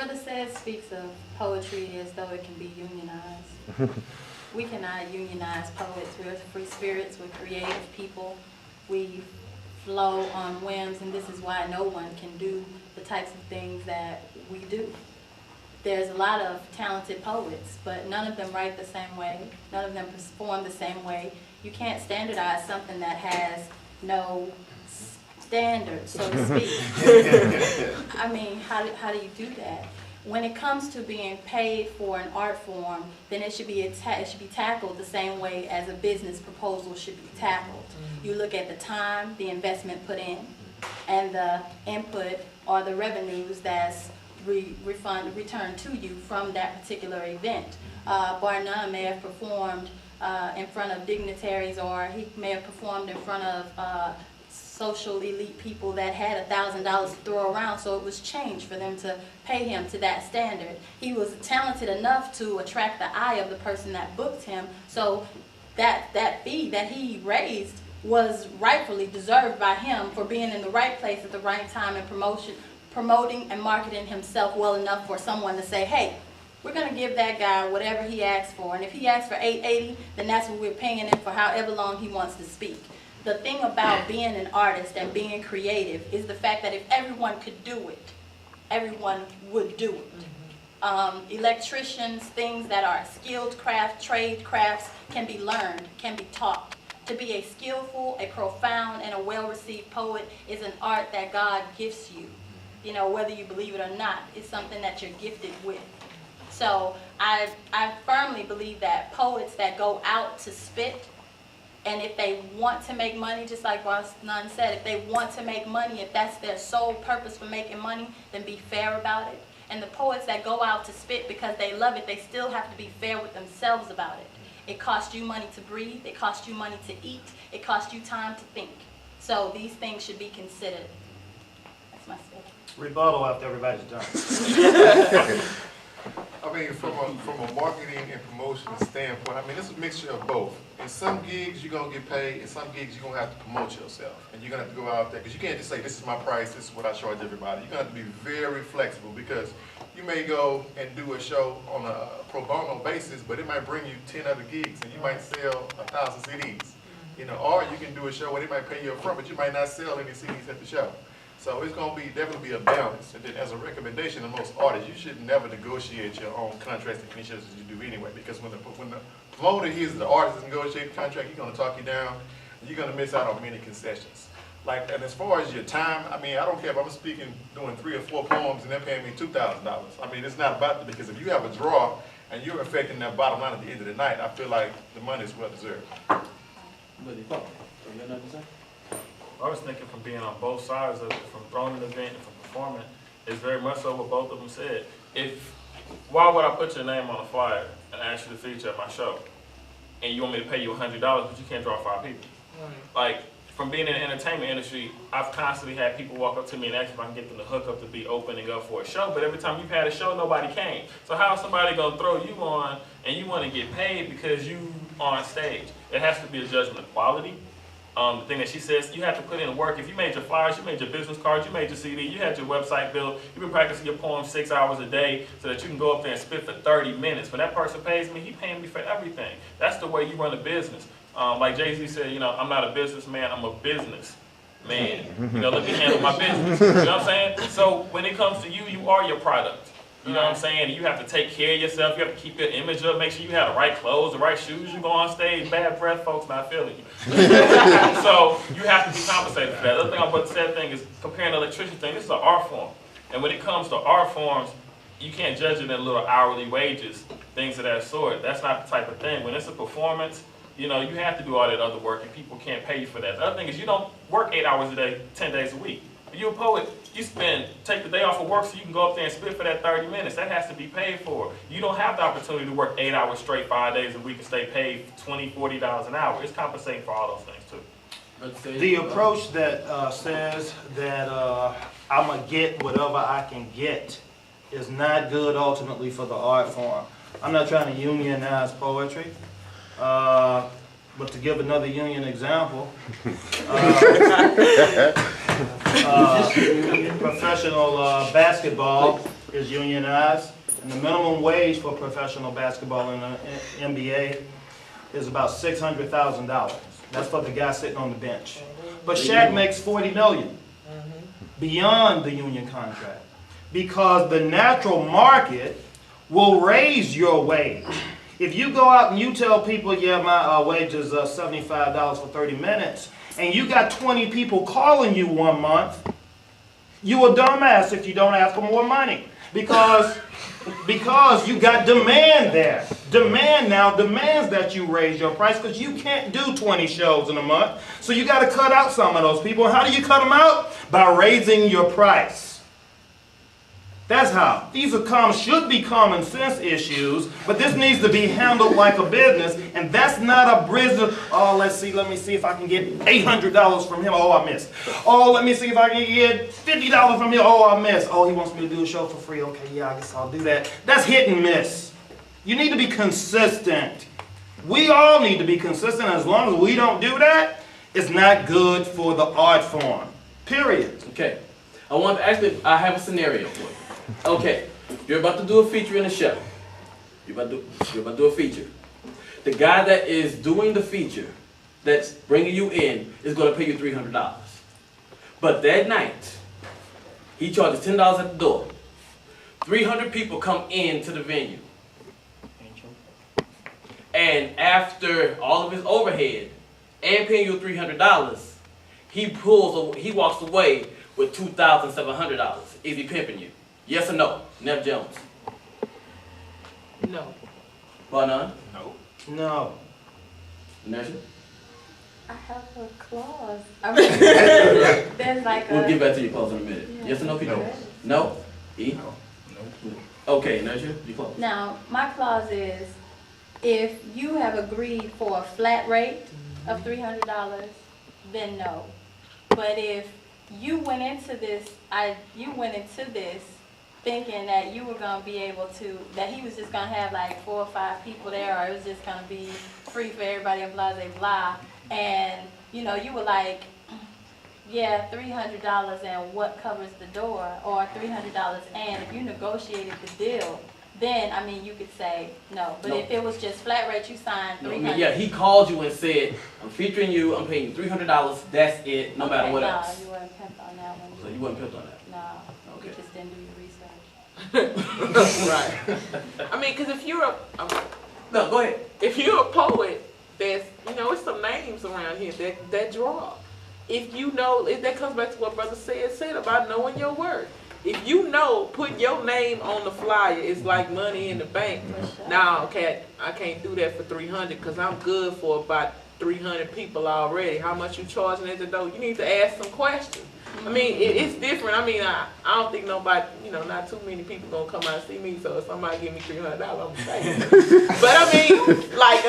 Brother Says speaks of poetry as though it can be unionized. We cannot unionize poets. We're free spirits. We're creative people. We flow on whims, and this is why no one can do the types of things that we do. There's a lot of talented poets, but none of them write the same way. None of them perform the same way. You can't standardize something that has no standard, so to speak. I mean, how do you do that? When it comes to being paid for an art form, then it should be tackled the same way as a business proposal should be tackled. You look at the time, the investment put in, and the input or the revenues that's returned to you from that particular event. Bar none may have performed in front of dignitaries, or he may have performed in front of social elite people that had $1,000 to throw around, so it was changed for them to pay him to that standard. He was talented enough to attract the eye of the person that booked him, so that fee that he raised was rightfully deserved by him for being in the right place at the right time and promoting and marketing himself well enough for someone to say, hey, we're going to give that guy whatever he asks for, and if he asks for $8.80, then that's what we're paying him for however long he wants to speak. The thing about being an artist and being creative is the fact that if everyone could do it, everyone would do it. Electricians, things that are skilled craft, trade crafts can be learned, can be taught. To be a skillful, a profound, and a well-received poet is an art that God gifts you. You know, whether you believe it or not, it's something that you're gifted with. So I firmly believe that poets that go out to spit, and if they want to make money, just like Boss Nun said, if they want to make money, if that's their sole purpose for making money, then be fair about it. And the poets that go out to spit because they love it, they still have to be fair with themselves about it. It costs you money to breathe, it costs you money to eat, it costs you time to think. So these things should be considered. That's my speech. Rebuttal after everybody's done. I mean, from a marketing and promotion standpoint, I mean, it's a mixture of both. In some gigs, you're going to get paid. In some gigs, you're going to have to promote yourself. And you're going to have to go out there, because you can't just say, this is my price, this is what I charge everybody. You're going to have to be very flexible, because you may go and do a show on a pro bono basis, but it might bring you 10 other gigs, and you might sell 1,000 CDs. You know, or you can do a show where they might pay you up front, but you might not sell any CDs at the show. So it's going to be definitely be a balance. And then as a recommendation to most artists, you should never negotiate your own contracts and conditions as you do anyway, because when the promoter hears the artist negotiate the contract, he's going to talk you down, and you're going to miss out on many concessions. Like, and as far as your time, I mean, I don't care if I'm speaking, doing 3 or 4 poems and they're paying me $2,000. I mean, it's not about that, because if you have a draw and you're affecting that bottom line at the end of the night, I feel like the money is well deserved. I was thinking from being on both sides of it, from throwing an event and from performing, is very much so what both of them said. Why would I put your name on a flyer and ask you to feature at my show, and you want me to pay you $100, but you can't draw 5 people? Right. Like, from being in the entertainment industry, I've constantly had people walk up to me and ask if I can get them to hook up to be opening up for a show, but every time you've had a show, nobody came. So how is somebody gonna throw you on and you wanna get paid because you on stage? It has to be a judgment of quality. The thing that she says, you have to put in work. If you made your flyers, you made your business cards, you made your CD, you had your website built, you've been practicing your poems 6 hours a day so that you can go up there and spit for 30 minutes. When that person pays me, he paying me for everything. That's the way you run a business. Like Jay-Z said, you know, I'm not a businessman, I'm a business man. You know, let me handle my business. You know what I'm saying? So when it comes to you, you are your product. You know what I'm saying? You have to take care of yourself. You have to keep your image up. Make sure you have the right clothes, the right shoes. You go on stage, bad breath, folks not feeling you. So you have to be compensated for that. The other thing I'm about to say thing is comparing the electrician thing. This is an art form. And when it comes to art forms, you can't judge it in little hourly wages, things of that sort. That's not the type of thing. When it's a performance, you know, you have to do all that other work and people can't pay you for that. The other thing is you don't work 8 hours a day, 10 days a week. If you're a poet, you take the day off of work so you can go up there and spit for that 30 minutes. That has to be paid for. You don't have the opportunity to work 8 hours straight, 5 days a week and stay paid $20, $40 an hour. It's compensating for all those things too. The approach that says that I'm going to get whatever I can get is not good ultimately for the art form. I'm not trying to unionize poetry. But to give another union example, professional basketball, is unionized, and the minimum wage for professional basketball in the NBA is about $600,000. That's for the guy sitting on the bench. But Shaq makes $40 million beyond the union contract, because the natural market will raise your wage. If you go out and you tell people, yeah, my wage is $75 for 30 minutes, and you got 20 people calling you one month, you a dumbass if you don't ask for more money. Because you got demand there. Demand now demands that you raise your price, because you can't do 20 shows in a month. So you got to cut out some of those people. And how do you cut them out? By raising your price. That's how. These are should be common sense issues, but this needs to be handled like a business, and that's not a business. Oh, let me see if I can get $800 from him. Oh, I missed. Oh, let me see if I can get $50 from him. Oh, I missed. Oh, he wants me to do a show for free. Okay, yeah, I guess I'll do that. That's hit and miss. You need to be consistent. We all need to be consistent. As long as we don't do that, it's not good for the art form. Period. Okay. I have a scenario for you. Okay, you're about to do a feature in a show. You're about to do a feature. The guy that is doing the feature, that's bringing you in, is going to pay you $300. But that night, he charges $10 at the door. 300 people come into the venue. And after all of his overhead and paying you $300, he walks away with $2,700. Is he pimping you? Yes or no? Nev Jones. No. Bonan? No. No. Inertia? I have a clause. I mean, there's like We'll get back to your close in a minute. Yeah. Yes or no, Peter? No. No? E? No. Okay, Inertia, you close. Now, my clause is, if you have agreed for a flat rate of $300, then no. But if you went into this thinking that you were going to be able to, that he was just going to have like 4 or 5 people there, or it was just going to be free for everybody and blah, blah, blah, and, you know, you were like, yeah, $300 and what covers the door, or $300 and if you negotiated the deal, then, I mean, you could say no. But No. if it was just flat rate, you signed $300. Yeah, he called you and said, I'm featuring you, I'm paying you $300, that's it, no matter what else. No, you weren't pimped on that one. So you wasn't pimped on that? No, Okay. you just didn't do your research. Right. I mean, because if you're No, go ahead. if you're a poet, there's, you know, it's some names around here that draw. If you know, that comes back to what Brother said about knowing your worth. If you know, putting your name on the flyer is like money in the bank. Now, okay, I can't do that for 300 because I'm good for about 300 people already. How much you charging at the door? You need to ask some questions. I mean, it's different. I mean, I don't think nobody, you know, not too many people gonna come out and see me. So if somebody give me $300, I'm gonna pay. But I mean, like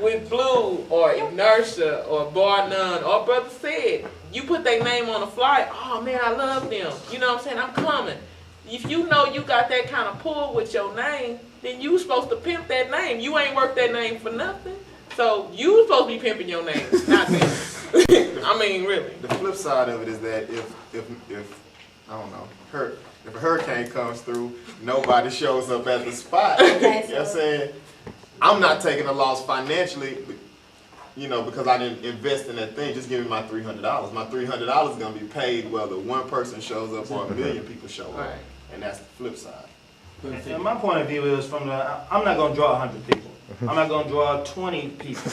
with Blue or Inertia or Bar None or Brother Said, you put their name on the flyer. Oh man, I love them. You know what I'm saying? I'm coming. If you know you got that kind of pull with your name, then you supposed to pimp that name. You ain't worked that name for nothing. So you supposed to be pimping your name, not them. I mean, really. The flip side of it is that if I don't know, if a hurricane comes through, nobody shows up at the spot. Okay, You know what I'm saying? I'm not taking a loss financially, you know, because I didn't invest in that thing. Just give me my $300. My $300 is gonna be paid whether one person shows up or a million people show up, Right. and that's the flip side. And my point of view is I'm not going to draw 100 people. I'm not going to draw 20 people.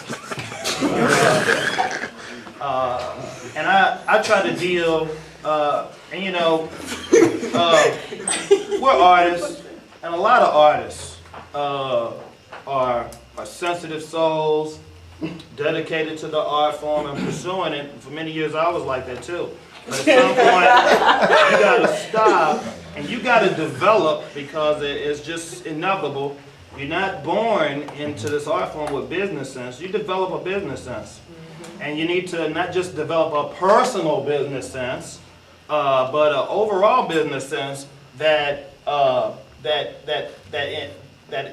And I try to deal, and you know, we're artists, and a lot of artists are sensitive souls, dedicated to the art form and pursuing it. For many years I was like that too. But at some point, you gotta stop and you gotta develop, because it's just inevitable. You're not born into this art form with business sense. You develop a business sense. And you need to not just develop a personal business sense, but an overall business sense that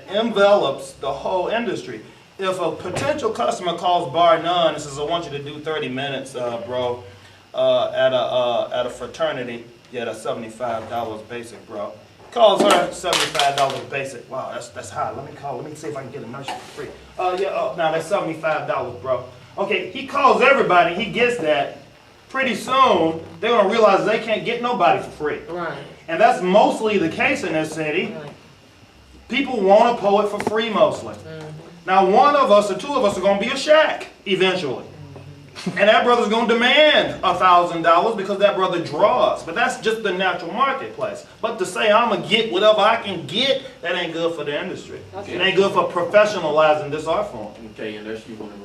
envelops the whole industry. If a potential customer calls Bar None and says, I want you to do 30 minutes, bro, at a fraternity, yeah, that's $75 basic, bro. Calls her $75 basic. Wow, that's high. Let me see if I can get Inertia for free. Now that's $75, bro. Okay, he calls everybody, he gets that. Pretty soon, they're gonna realize they can't get nobody for free. Right. And that's mostly the case in this city. Right. People want a poet for free mostly. Now one of us or two of us are gonna be a shack eventually. And that brother's gonna demand $1,000 because that brother draws. But that's just the natural marketplace. But to say I'm gonna get whatever I can get, that ain't good for the industry. Okay. It ain't good for professionalizing this art form. Okay, and that's you want to